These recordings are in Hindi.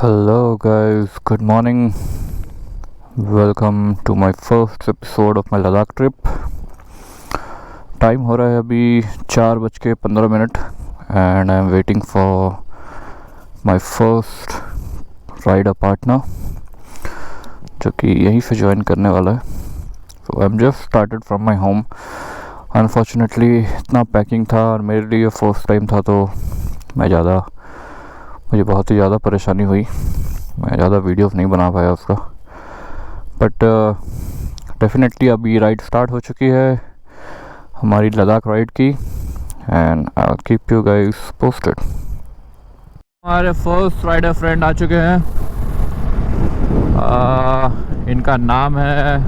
Hello guys, good morning. Welcome to my first episode of my Ladakh trip. Time हो रहा है अभी 4:15 and I am waiting for my first rider partner जो कि यहीं से ज्वाइन करने वाला है. So I am just started from my home. Unfortunately इतना पैकिंग था और मेरे लिए फर्स्ट टाइम था तो मुझे बहुत ही ज़्यादा परेशानी हुई. मैं ज़्यादा वीडियोस नहीं बना पाया उसका. बट डेफिनेटली अभी राइड स्टार्ट हो चुकी है हमारी लद्दाख राइड की and I will keep you guys posted. हमारे फर्स्ट राइडर फ्रेंड आ चुके हैं. इनका नाम है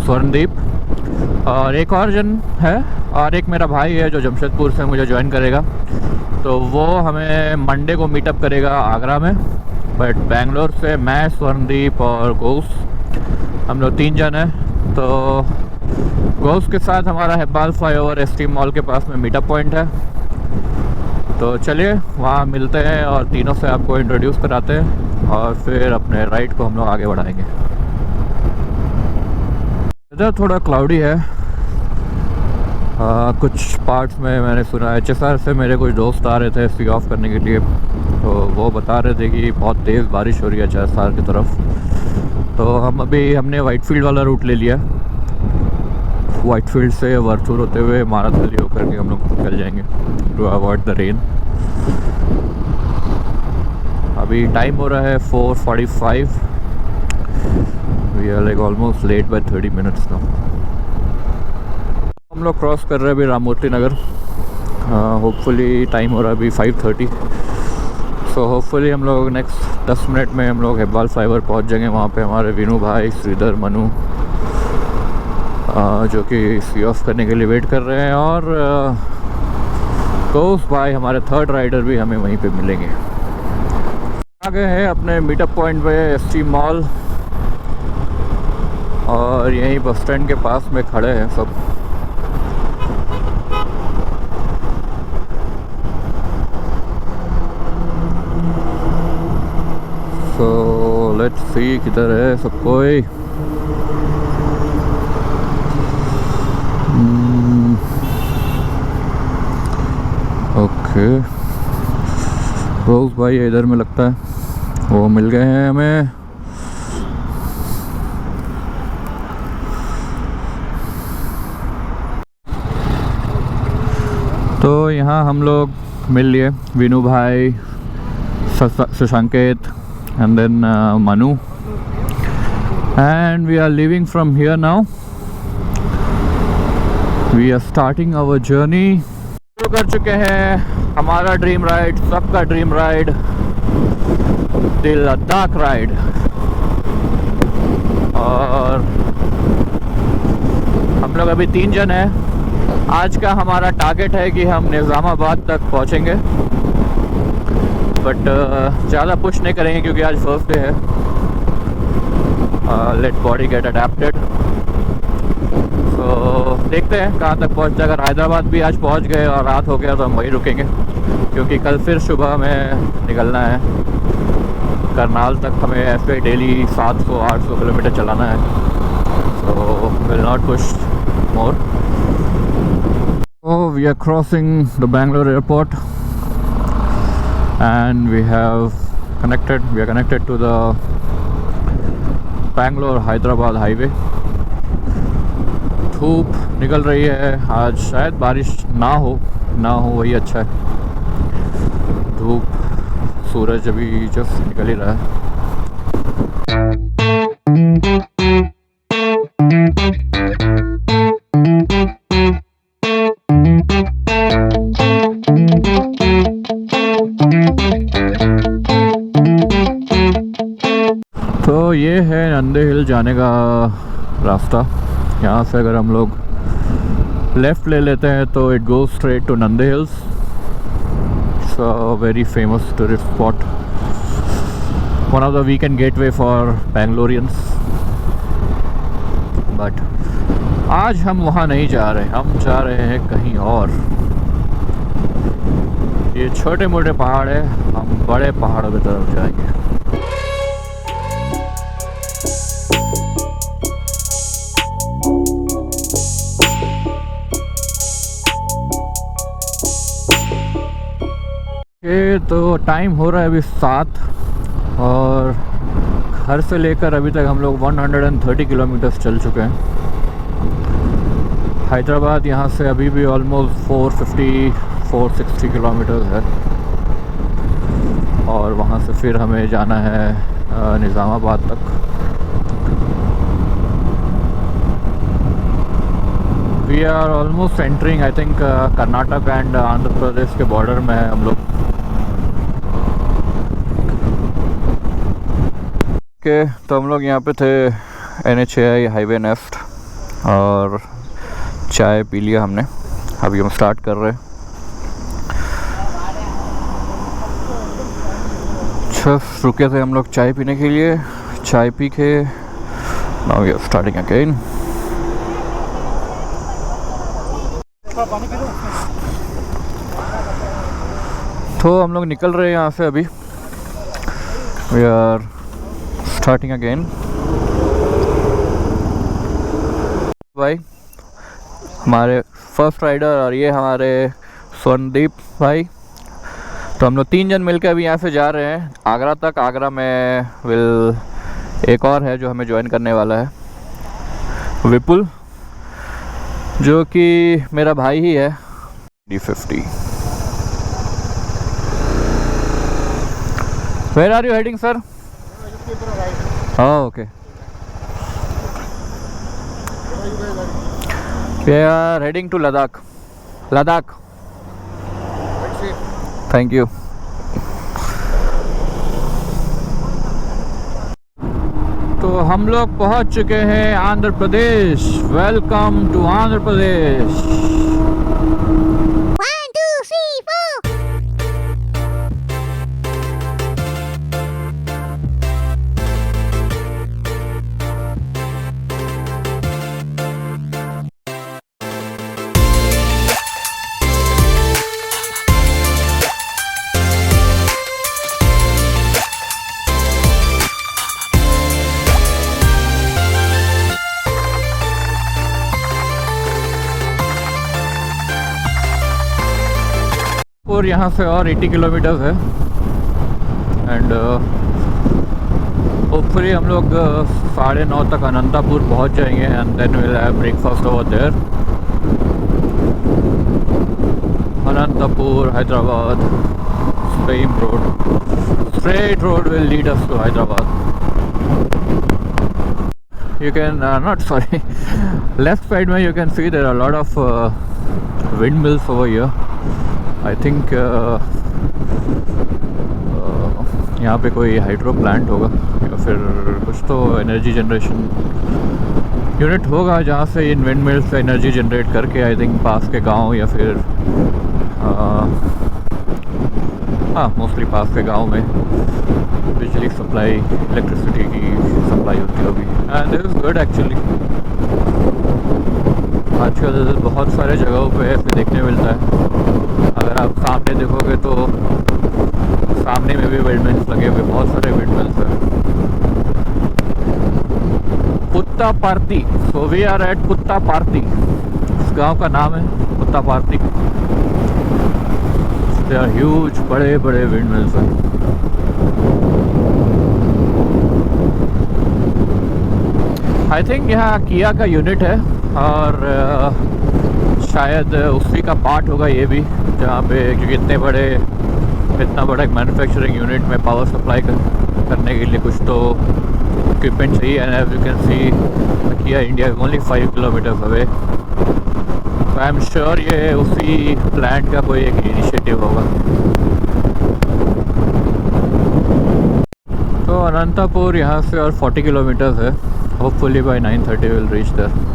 स्वर्णदीप और एक और जन है और एक मेरा भाई है जो जमशेदपुर से मुझे ज्वाइन करेगा. तो वो हमें मंडे को मीटअप करेगा आगरा में. बट बेंगलोर से मैं, स्वर्णदीप और गोस, हम लोग 3 जन हैं. तो गोस के साथ हमारा हेब्बाल फ्लाईओवर एसटी मॉल के पास में मीटअप पॉइंट है. तो चलिए वहाँ मिलते हैं और तीनों से आपको इंट्रोड्यूस कराते हैं और फिर अपने राइड को हम लोग आगे बढ़ाएंगे. इधर थोड़ा क्लाउडी है. कुछ पार्ट्स में मैंने सुना है HSR से मेरे कुछ दोस्त आ रहे थे सी ऑफ करने के लिए. तो वो बता रहे थे कि बहुत तेज़ बारिश हो रही है HSR की तरफ. तो हमने वाइटफील्ड वाला रूट ले लिया. वाइटफील्ड से वरथूर होते हुए माराथली होकर के हम लोग निकल जाएंगे टू अवॉइड द रेन. अभी टाइम हो रहा है 4:45. We are like almost late by 30 minutes now. हम लोग क्रॉस कर रहे हैं अभी राममूर्ति नगर. होपफुली टाइम हो रहा है अभी 5:30. सो होपफुली हम लोग नेक्स्ट 10 मिनट में हम लोग हेब्बाल फ्लाईओवर पहुंच जाएंगे. वहाँ पे हमारे विनू भाई, श्रीधर, मनु जो कि सी ऑफ करने के लिए वेट कर रहे हैं और गोस भाई हमारे थर्ड राइडर भी हमें वहीं पे मिलेंगे. आ गए हैं अपने मीटअप पॉइंट पे एसटी मॉल और यहीं बस स्टैंड के पास में खड़े हैं सब. सो लेट्स सी किधर है सब कोई. ओके, रोज भाई इधर में लगता है. वो मिल गए हैं हमें. तो यहाँ हम लोग मिल लिए विनू भाई, शशांकित and then Manu, and we are leaving from here now. We are starting our journey. शुरू कर चुके हैं हमारा ड्रीम राइड, सबका dream ride, the Ladakh ride. और हम लोग अभी 3 जन हैं. आज का हमारा टारगेट है कि हम निज़ामाबाद तक पहुंचेंगे. बट ज़्यादा पुश नहीं करेंगे क्योंकि आज फर्स्ट डे है. Let body get adapted. तो देखते हैं कहाँ तक पहुँचते. अगर हैदराबाद भी आज पहुँच गए और रात हो गया तो हम वहीं रुकेंगे क्योंकि कल फिर सुबह में निकलना है. करनाल तक हमें ऐसे डेली 700-800 किलोमीटर चलाना है. तो will not push more. So we are crossing the Bangalore airport and we are connected to the Bangalore Hyderabad highway. धूप निकल रही है. आज शायद बारिश ना हो वही अच्छा है. धूप, सूरज अभी जस्ट निकल ही रहा है. तो ये है नंदे हिल जाने का रास्ता. यहाँ से अगर हम लोग लेफ़्ट ले लेते हैं तो it goes straight to Nandi hills. It's a very famous tourist spot, one of the weekend getaway for Bangaloreans. But आज हम वहाँ नहीं जा रहे. हम जा रहे हैं कहीं और. ये छोटे मोटे पहाड़ है, हम बड़े पहाड़ों की तरफ जाएंगे. तो टाइम हो रहा है अभी 7 और घर से लेकर अभी तक हम लोग 130 किलोमीटर्स चल चुके हैं। हैदराबाद यहाँ से अभी भी ऑलमोस्ट 450-460 किलोमीटर्स है और वहाँ से फिर हमें जाना है निज़ामाबाद तक। We are almost entering I think Karnataka and Andhra Pradesh के बॉर्डर में है हम लोग के। तो हम लोग यहाँ पे थे NHAI हाईवे नेफ्ट और चाय पी लिया हमने। अभी हम स्टार्ट कर रहे हैं। रुके थे हम लोग चाय पीने के लिए, चाय पी के now we are starting again. तो हम लोग निकल रहे हैं यहाँ से अभी। We are starting again. भाई हमारे फर्स्ट राइडर और ये हमारे स्वर्णदीप भाई। तो हम लोग 3 जन मिलकर अभी यहाँ से जा रहे हैं आगरा तक। आगरा में एक और है जो हमें ज्वाइन करने वाला है, विपुल, जो कि मेरा भाई ही है। D50। Where are you heading, sir? Oh, okay. We are heading to Ladakh. Ladakh. Thank you. तो हम लोग पहुंच चुके हैं आंध्र प्रदेश। Welcome to Andhra Pradesh. 1, 2, 3, 4. और यहाँ से और 80 किलोमीटर्स है एंड होपफुली हम लोग 9:30 तक अनंतापुर पहुँच जाएंगे and then will have breakfast over there. Anantapur Hyderabad same road, straight road will lead us to Hyderabad. You can not sorry left side में you can see there are a lot of windmills over here. I think यहाँ पे कोई हाइड्रो प्लांट होगा या फिर कुछ तो एनर्जी जनरेशन यूनिट होगा जहाँ से इन विंड मिल्स से एनर्जी जनरेट करके आई थिंक पास के गांव या फिर हाँ मोस्टली पास के गांव में बिजली सप्लाई, इलेक्ट्रिसिटी की सप्लाई होती होगी and this is good actually. आजकल बहुत सारे जगहों पे ऐसे देखने मिलता है। अगर आप सामने देखोगे तो सामने में भी विंडमिल्स लगे हुए, बहुत सारे विंडमिल्स हैं। पुट्टापार्थी, सो वी आर एट पुट्टापार्थी। इस गांव का नाम है पुट्टापार्थी। दे आर ह्यूज, बड़े बड़े विंडमिल्स हैं। आई थिंक यहाँ किया का यूनिट है और शायद उसी का पार्ट होगा ये भी, जहाँ पे क्योंकि इतना बड़ा एक मैन्युफैक्चरिंग यूनिट में पावर सप्लाई करने के लिए कुछ तो इक्विपमेंट चाहिए। And as you can see किया India is only 5 kilometres away. तो आई एम श्योर ये उसी प्लांट का कोई एक इनिशिएटिव होगा। तो अनंतापुर यहाँ से और 40 किलोमीटर्स है। Hopefully by 9:30 will reach there.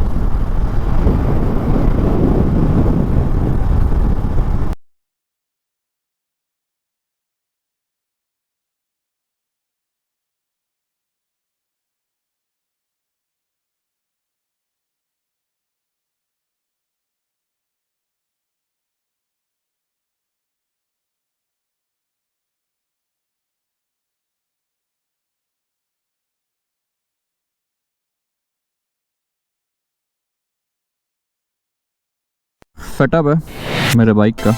Setup है मेरे बाइक का,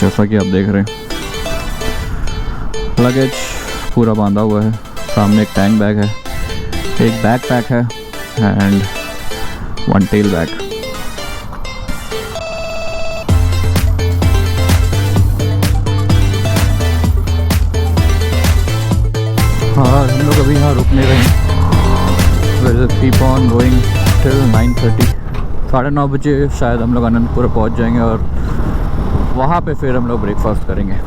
जैसा कि आप देख रहे हैं। लगेज पूरा बांधा हुआ है। सामने एक टैंक बैग है, एक बैक पैक है एंड 1 टेल बैग। और हम लोग अभी यहाँ रुक नहीं रहे, will keep on going till 9:30। 9:30 बजे शायद हम लोग अनंतपुर पहुँच जाएंगे और वहाँ पे फिर हम लोग ब्रेकफास्ट करेंगे।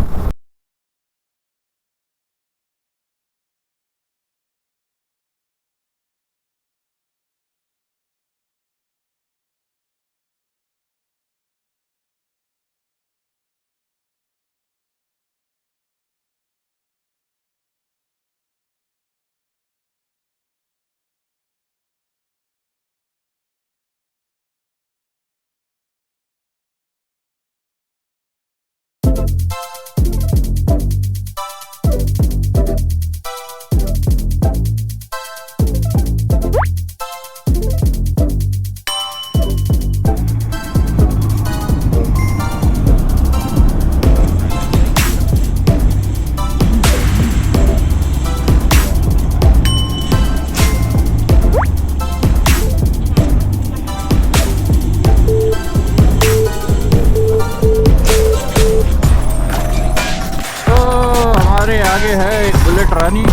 आगे है एक बुलेट रानी,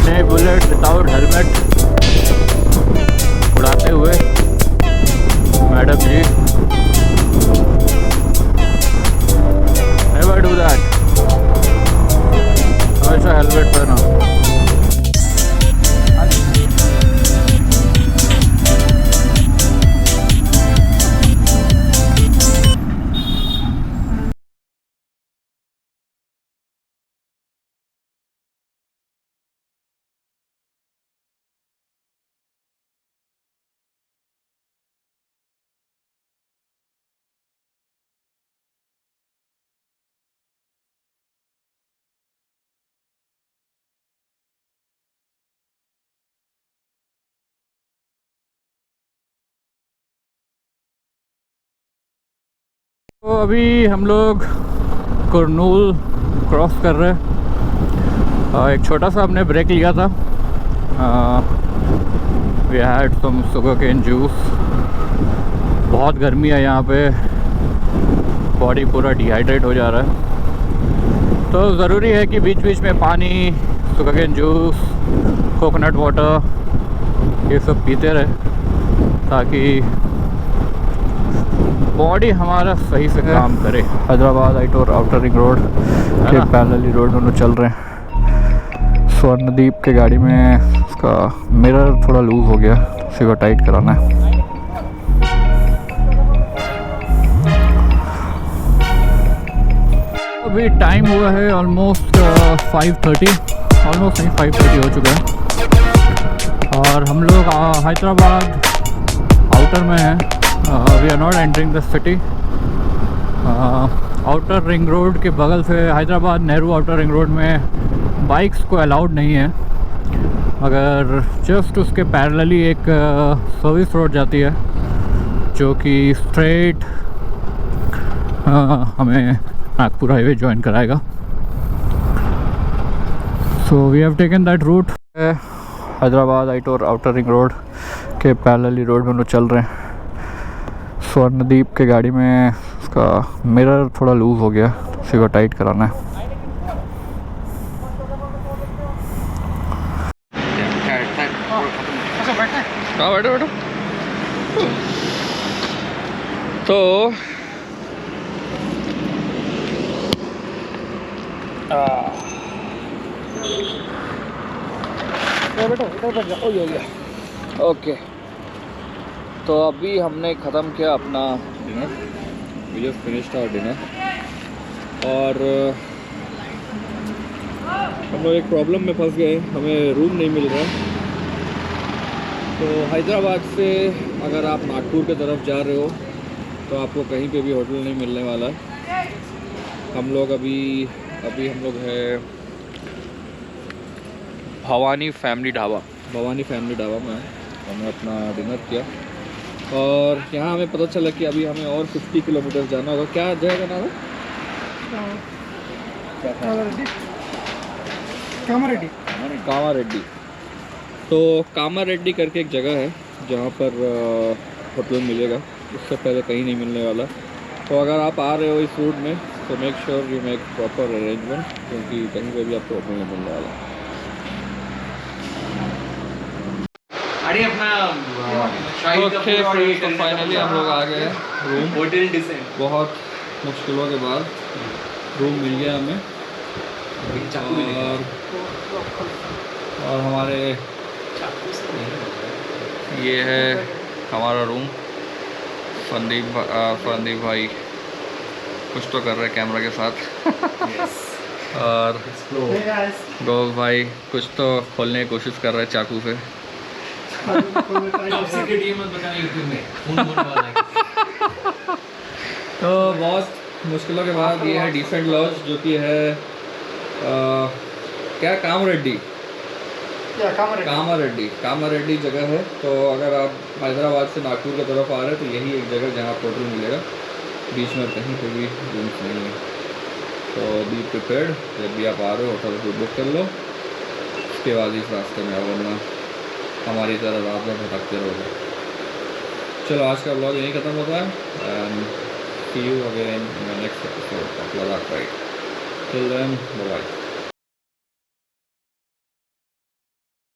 नई बुलेट विदाउट हेलमेट उड़ाते हुए madam ji. Never do that, हमेशा हेलमेट पहनो। तो अभी हम लोग कुरनूल क्रॉस कर रहे हैं। एक छोटा सा हमने ब्रेक लिया था। We had some sugarcane juice. बहुत गर्मी है यहाँ पे, बॉडी पूरा डिहाइड्रेट हो जा रहा है, तो ज़रूरी है कि बीच बीच में पानी, शुगरकेन जूस, कोकोनट वाटर ये सब पीते रहे ताकि बॉडी हमारा सही से काम करे। हैदराबाद आइटोर आउटर रिंग रोड के पैरेलली रोड दोनों चल रहे हैं। स्वर्णदीप के गाड़ी में उसका मिरर थोड़ा लूज हो गया, उसी को टाइट कराना है। अभी टाइम हुआ है ऑलमोस्ट 5:30, ऑलमोस्ट नहीं 5:30 हो चुका है और हम लोग हैदराबाद आउटर में हैं। We are not entering the city. Outer ring road के बगल से Hyderabad Nehru outer ring road में बाइक्स को अलाउड नहीं है, मगर जस्ट उसके पैरेलली एक सर्विस रोड जाती है जो कि स्ट्रेट हमें नागपुर हाईवे ज्वाइन कराएगा। So we have taken that route. Hyderabad आइटोर आउटर रिंग रोड के पैरेलली रोड दोनों चल रहे हैं। स्वर्णदीप के गाड़ी में उसका मिरर थोड़ा लूज हो गया, उसी को टाइट कराना है। हाँ बैठो बैठो। तो ओके, तो अभी हमने ख़त्म किया अपना dinner. We just finished our dinner और हम लोग एक प्रॉब्लम में फंस गए, हमें रूम नहीं मिल रहा। तो हैदराबाद से अगर आप नागपुर की तरफ जा रहे हो तो आपको कहीं पे भी होटल नहीं मिलने वाला। हम लोग अभी हम लोग है भवानी फैमिली ढाबा में हमने अपना डिनर किया और यहाँ हमें पता चला कि अभी हमें और 50 किलोमीटर जाना होगा। क्या जगह का नाम है? कामारेड्डी कामारेड्डी। तो कामारेड्डी करके एक जगह है जहाँ पर होटल मिलेगा, उससे पहले कहीं नहीं मिलने वाला। तो अगर आप आ रहे हो इस रूट में तो make sure you make proper arrangement, क्योंकि कहीं पे भी आपको होटल नहीं मिलने वाला। ओके फ्रेंड्स, तो फाइनली हम लोग आ गए रूम। होटल डिसेंट बहुत मुश्किलों के बाद रूम मिल गया हमें। और हमारे ये है हमारा रूम। फंदीप भाई कुछ तो कर रहे हैं कैमरा के साथ और गोग भाई कुछ तो खोलने की कोशिश कर रहे हैं चाकू से। तो बहुत मुश्किलों के बाद ये है डिसेंट लॉज, जो कि है क्या कामारेड्डी कामारेड्डी जगह है। तो अगर आप हैदराबाद से नागपुर की तरफ आ रहे हैं तो यही एक जगह जहाँ आप होटल मिलेगा, बीच में कहीं पे भी रूम्स नहीं है। तो बी प्रिपेयर्ड, जब भी आप आ रहे हो होटल को बुक कर लो, उसके बाद इस रास्ते में आओ, वरना हमारी तरह रात में भटकते रहोगे। चलो आज का ब्लॉग यहीं ख़त्म होता है and see you again in the next episode of Ladakh ride. Till then bye bye.